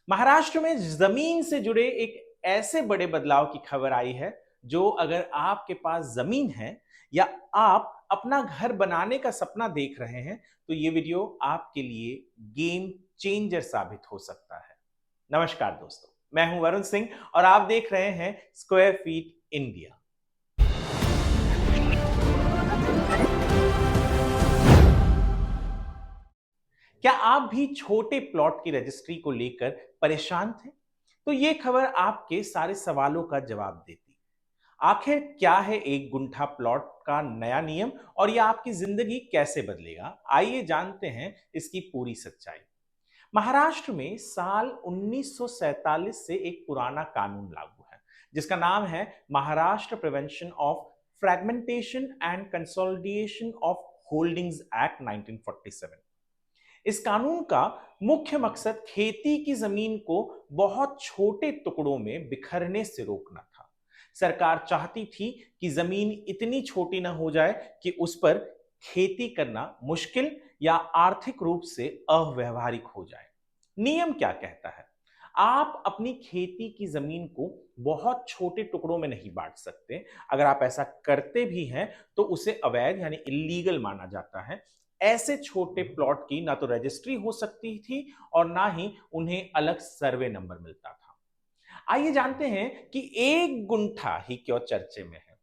महाराष्ट्र में जमीन से जुड़े एक ऐसे बड़े बदलाव की खबर आई है जो अगर आपके पास जमीन है या आप अपना घर बनाने का सपना देख रहे हैं तो ये वीडियो आपके लिए गेम चेंजर साबित हो सकता है। नमस्कार दोस्तों, मैं हूं वरुण सिंह और आप देख रहे हैं स्क्वायर फीट इंडिया। क्या आप भी छोटे प्लॉट की रजिस्ट्री को लेकर परेशान थे? तो ये खबर आपके सारे सवालों का जवाब देती। आखिर क्या है एक गुंठा प्लॉट का नया नियम और यह आपकी जिंदगी कैसे बदलेगा? आइए जानते हैं इसकी पूरी सच्चाई। महाराष्ट्र में साल 1947 से एक पुराना कानून लागू है जिसका नाम है Maharashtra prevention of fragmentation and consolidation of holdings act 1947। इस कानून का मुख्य मकसद खेती की जमीन को बहुत छोटे टुकड़ों में बिखरने से रोकना था। सरकार चाहती थी कि जमीन इतनी छोटी ना हो जाए कि उस पर खेती करना मुश्किल या आर्थिक रूप से अव्यवहारिक हो जाए। नियम क्या कहता है? आप अपनी खेती की जमीन को बहुत छोटे टुकड़ों में नहीं बांट सकते। अगर आप ऐसा करते भी हैं तो उसे अवैध यानी इलीगल माना जाता है। ऐसे छोटे प्लॉट की ना तो रजिस्ट्री हो सकती थी और ना ही उन्हें अलग सर्वे नंबर मिलता था। आइए जानते हैं कि एक गुंठा ही क्यों चर्चे में है।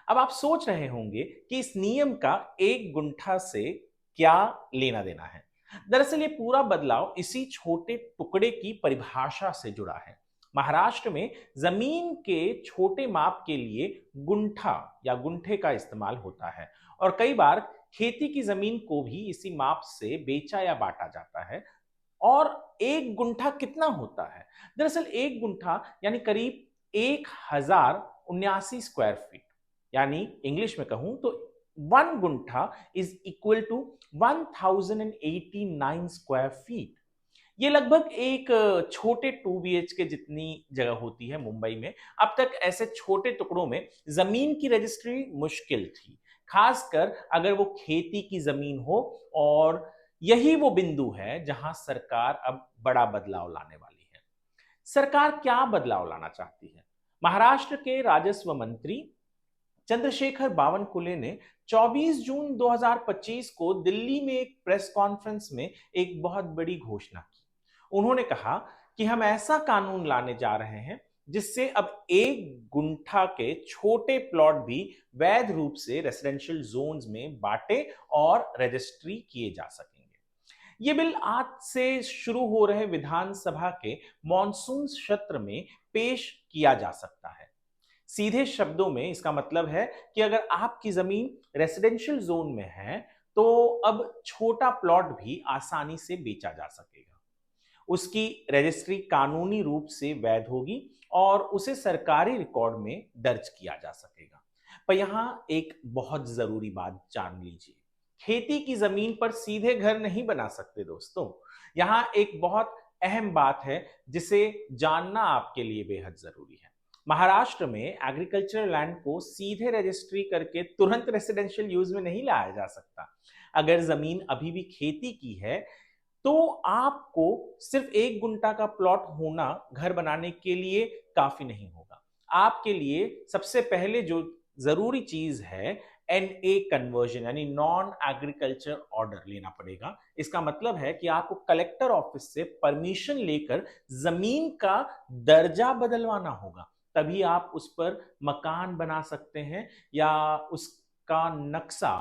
अब आप सोच रहे होंगे कि इस नियम का एक गुंठा से क्या लेना देना है। दरअसल ये पूरा बदलाव इसी छोटे टुकड़े की परिभाषा से जुड़ा है। महाराष्ट्र में जमीन के छोटे माप के लिए गुंठा या गुंठे का इस्तेमाल होता है और कई बार खेती की जमीन को भी इसी माप से बेचा या बांटा जाता है। और एक गुंठा कितना होता है? दरअसल एक गुंठा यानी करीब 1079 स्क्वायर फीट, यानी इंग्लिश में कहूं तो 1 guntha is equal to 1089 square feet. ये लगभग एक छोटे 2 BHK जितनी जगह होती है मुंबई में। अब तक ऐसे छोटे टुकड़ों में जमीन की रजिस्ट्री मुश्किल थी, खासकर अगर वो खेती की जमीन हो। और यही वो बिंदु है जहां सरकार अब बड़ा बदलाव लाने वाली है। सरकार क्या बदलाव लाना चाहती है? महाराष्ट्र के राजस्व मंत्री चंद्रशेखर बावनकुले ने 24 जून 2025 को दिल्ली में एक प्रेस कॉन्फ्रेंस में एक बहुत बड़ी घोषणा की। उन्होंने कहा कि हम ऐसा कानून लाने जा रहे हैं जिससे अब एक गुंठा के छोटे प्लॉट भी वैध रूप से रेसिडेंशियल जोन्स में बांटे और रजिस्ट्री किए जा सकेंगे। ये बिल आज से शुरू हो रहे विधानसभा के मॉनसून सत्र में पेश किया जा सकता है। सीधे शब्दों में इसका मतलब है कि अगर आपकी जमीन रेसिडेंशियल जोन में है तो अब छोटा प्लॉट भी आसानी से बेचा जा सकेगा। उसकी रजिस्ट्री कानूनी रूप से वैध होगी और उसे सरकारी रिकॉर्ड में दर्ज किया जा सकेगा। पर यहां एक बहुत जरूरी बात जान लीजिए, खेती की जमीन पर सीधे घर नहीं बना सकते दोस्तों। यहां एक बहुत अहम बात है जिसे जानना आपके लिए बेहद जरूरी है। महाराष्ट्र में एग्रीकल्चर लैंड को सीधे रजिस्ट्री करके तुरंत रेसिडेंशियल यूज में नहीं लाया जा सकता। अगर जमीन अभी भी खेती की है तो आपको सिर्फ एक गुंठा का प्लॉट होना घर बनाने के लिए काफी नहीं होगा। आपके लिए सबसे पहले जो जरूरी चीज है NA कन्वर्जन यानी नॉन एग्रीकल्चर ऑर्डर लेना पड़ेगा। इसका मतलब है कि आपको कलेक्टर ऑफिस से परमिशन लेकर जमीन का दर्जा बदलवाना होगा, तभी आप उस पर मकान बना सकते हैं या उसका नक्शा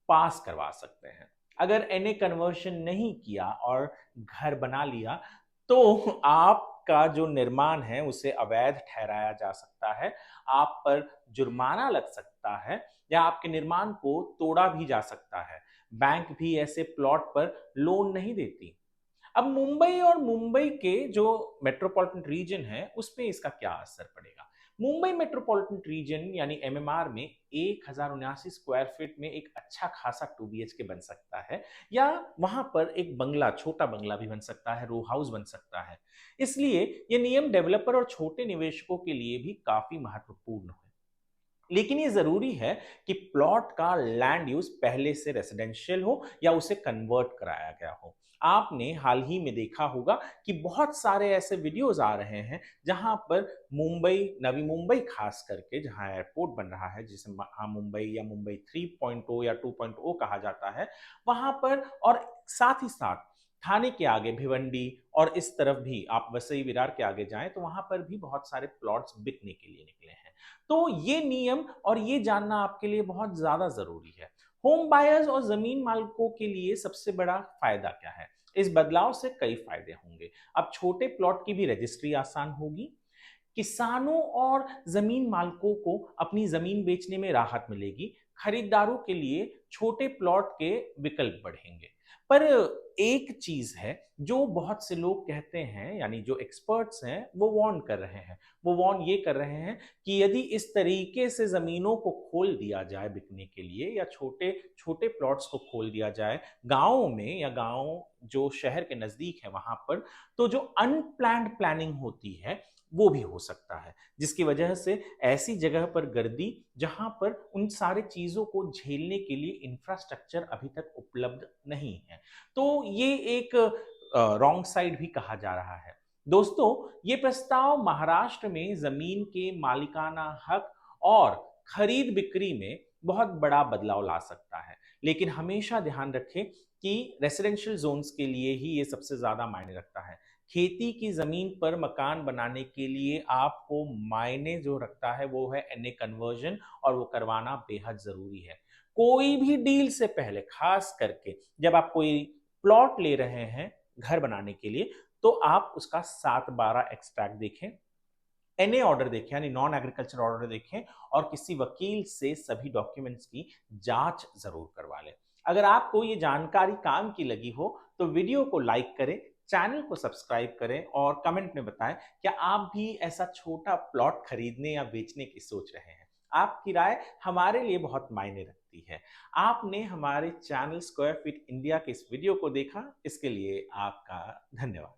पास करवा सकते हैं। अगर NA कन्वर्शन नहीं किया और घर बना लिया तो आपका जो निर्माण है उसे अवैध ठहराया जा सकता है, आप पर जुर्माना लग सकता है या आपके निर्माण को तोड़ा भी जा सकता है। बैंक भी ऐसे प्लॉट पर लोन नहीं देती। अब मुंबई और मुंबई के जो मेट्रोपॉलिटन रीजन है उस पे इसका क्या असर पड़ेगा? मुंबई मेट्रोपॉलिटन रीजन यानी MMR में 1079 स्क्वायर फीट में एक अच्छा खासा 2 BHK बन सकता है, या वहां पर एक बंगला, छोटा बंगला भी बन सकता है, रो हाउस बन सकता है। इसलिए ये नियम डेवलपर और छोटे निवेशकों के लिए भी काफी महत्वपूर्ण है। लेकिन ये जरूरी है कि प्लॉट का लैंड यूज पहले से रेसिडेंशियल हो या उसे कन्वर्ट कराया गया हो। आपने हाल ही में देखा होगा कि बहुत सारे ऐसे वीडियोस आ रहे हैं जहां पर मुंबई, नवी मुंबई खास करके, जहां एयरपोर्ट बन रहा है जिसे मुंबई या मुंबई 3.0 या 2.0 कहा जाता है, वहां पर, और साथ ही साथ थाने के आगे भिवंडी और इस तरफ भी आप वसई विरार के आगे जाएं तो वहां पर भी बहुत सारे प्लॉट्स बिकने के लिए निकले हैं। तो ये नियम और ये जानना आपके लिए बहुत ज्यादा जरूरी है। होम बायर्स और जमीन मालिकों के लिए सबसे बड़ा फायदा क्या है? इस बदलाव से कई फायदे होंगे। अब छोटे प्लॉट की भी रजिस्ट्री आसान होगी, किसानों और जमीन मालिकों को अपनी जमीन बेचने में राहत मिलेगी, खरीदारों के लिए छोटे प्लॉट के विकल्प बढ़ेंगे। पर एक चीज है जो बहुत से लोग कहते हैं, यानी जो एक्सपर्ट्स हैं वो वार्न कर रहे हैं, वो वार्न ये कर रहे हैं कि यदि इस तरीके से जमीनों को खोल दिया जाए बिकने के लिए, या छोटे छोटे प्लॉट्स को खोल दिया जाए गांवों में, या गांव जो शहर के नजदीक है वहां पर, तो जो अनप्लान्ड प्लानिंग होती है वो भी हो सकता है, जिसकी वजह से ऐसी जगह पर गर्दी जहां पर उन सारे चीजों को झेलने के लिए इंफ्रास्ट्रक्चर अभी तक उपलब्ध नहीं है। तो ये एक रॉन्ग साइड भी कहा जा रहा है। दोस्तों, ये प्रस्ताव महाराष्ट्र में जमीन के मालिकाना हक और खरीद बिक्री में बहुत बड़ा बदलाव ला सकता है, लेकिन हमेशा ध्यान रखें कि रेसिडेंशियल जोन्स के लिए ही ये सबसे ज्यादा मायने रखता है। खेती की जमीन पर मकान बनाने के लिए आपको मायने जो रखता है वो है एनए कन्वर्जन, और वो करवाना बेहद जरूरी है। कोई भी डील से पहले, खास करके जब आप कोई प्लॉट ले रहे हैं घर बनाने के लिए, तो आप उसका 7/12 एक्सट्रैक्ट देखें, एनए ऑर्डर देखें यानी नॉन एग्रीकल्चर ऑर्डर देखें, और किसी वकील से सभी डॉक्यूमेंट्स की जांच जरूर करवा लें। अगर आपको ये जानकारी काम की लगी हो तो वीडियो को लाइक करें, चैनल को सब्सक्राइब करें और कमेंट में बताएं क्या आप भी ऐसा छोटा प्लॉट खरीदने या बेचने की सोच रहे हैं। आपकी राय हमारे लिए बहुत मायने रखती है। आपने हमारे चैनल स्क्वायर फीट इंडिया के इस वीडियो को देखा, इसके लिए आपका धन्यवाद।